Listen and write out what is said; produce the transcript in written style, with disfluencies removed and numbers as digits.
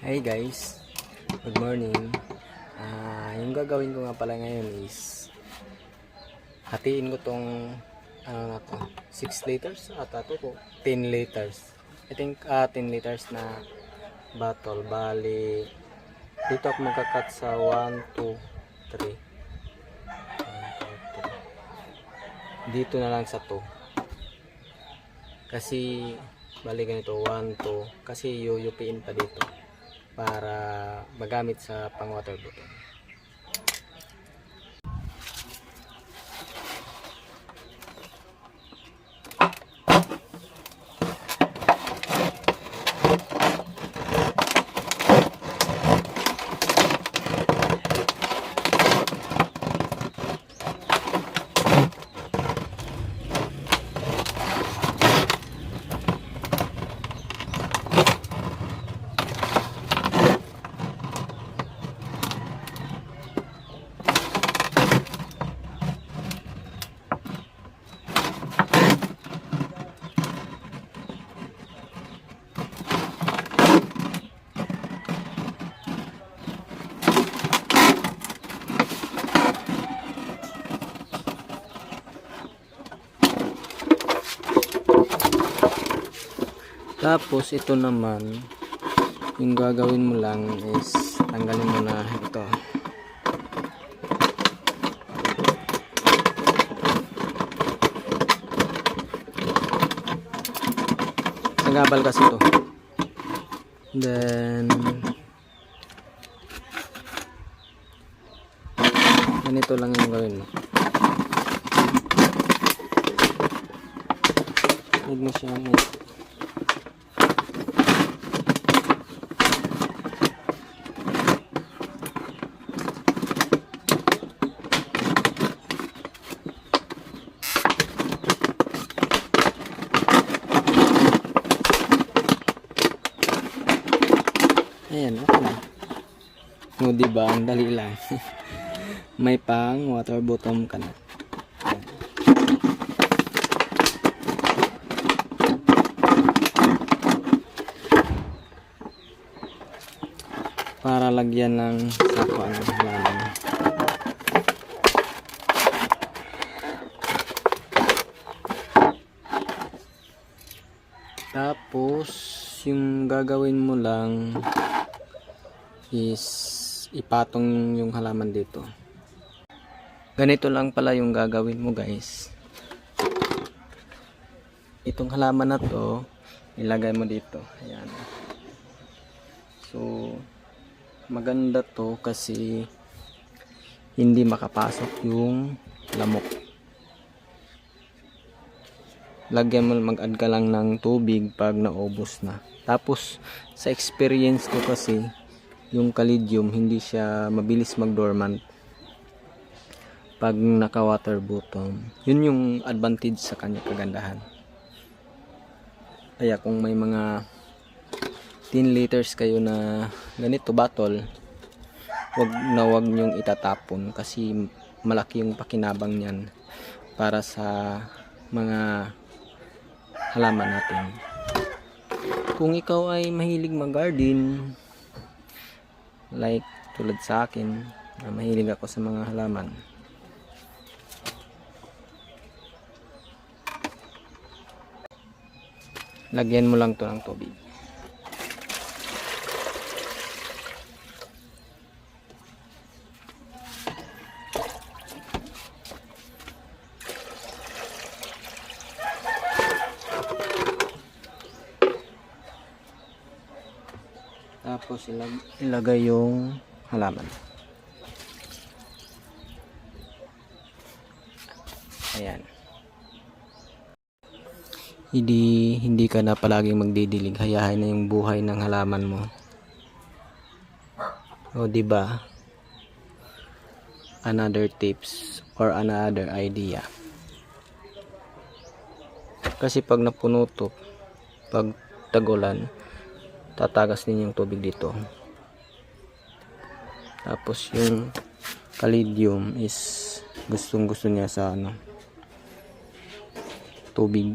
Hey guys, good morning. Yung gagawin ko nga pala ngayon is hatiin ko tong ano na to, 6 liters at ito ko 10 liters. I think 10 liters na bottle. Bali dito ako magkakat sa 1, 2, 3. 1, 2, 3. Dito na lang sa 2. Kasi bali ganito 1, 2 kasi yuyupiin pa dito para magamit sa pang water bottle. Tapos ito naman, yung gagawin mo lang is tanggalin mo na ito. Nagabal kasi ito. Then ganito lang yung gawin mo. Huwag mo siya ayan, okay na. O diba, ang dali lang. May pang water bottom ka na. Para lagyan ng sako ang halaman. Tapos yung gagawin mo lang is ipatong yung halaman dito. Ganito lang pala yung gagawin mo guys. Itong halaman na to ilagay mo dito. Ayan. So maganda to kasi hindi makapasok yung lamok. Lagyan mo, mag-add ka lang ng tubig pag naubos na. Tapos sa experience ko kasi yung Calidium hindi siya mabilis mag-dormant pag naka water bottom. Yun yung advantage sa kanya, kagandahan. Kaya kung may mga 10 liters kayo na ganito bottle, wag nyong itatapon kasi malaki yung pakinabang niyan para sa mga halaman natin. Kung ikaw ay mahilig mag-garden, like tulad sa akin, mahilig ako sa mga halaman, lagyan mo lang to ng tubig. Tapos ilagay yung halaman. Ayan. Hindi ka na palaging magdidilig, hayahin na yung buhay ng halaman mo. O diba? Another tips or another idea. Kasi pag napuno to, pag tagulan, tatagas din yung tubig dito. Tapos yung Calidium is gustong gusto niya sa tubig.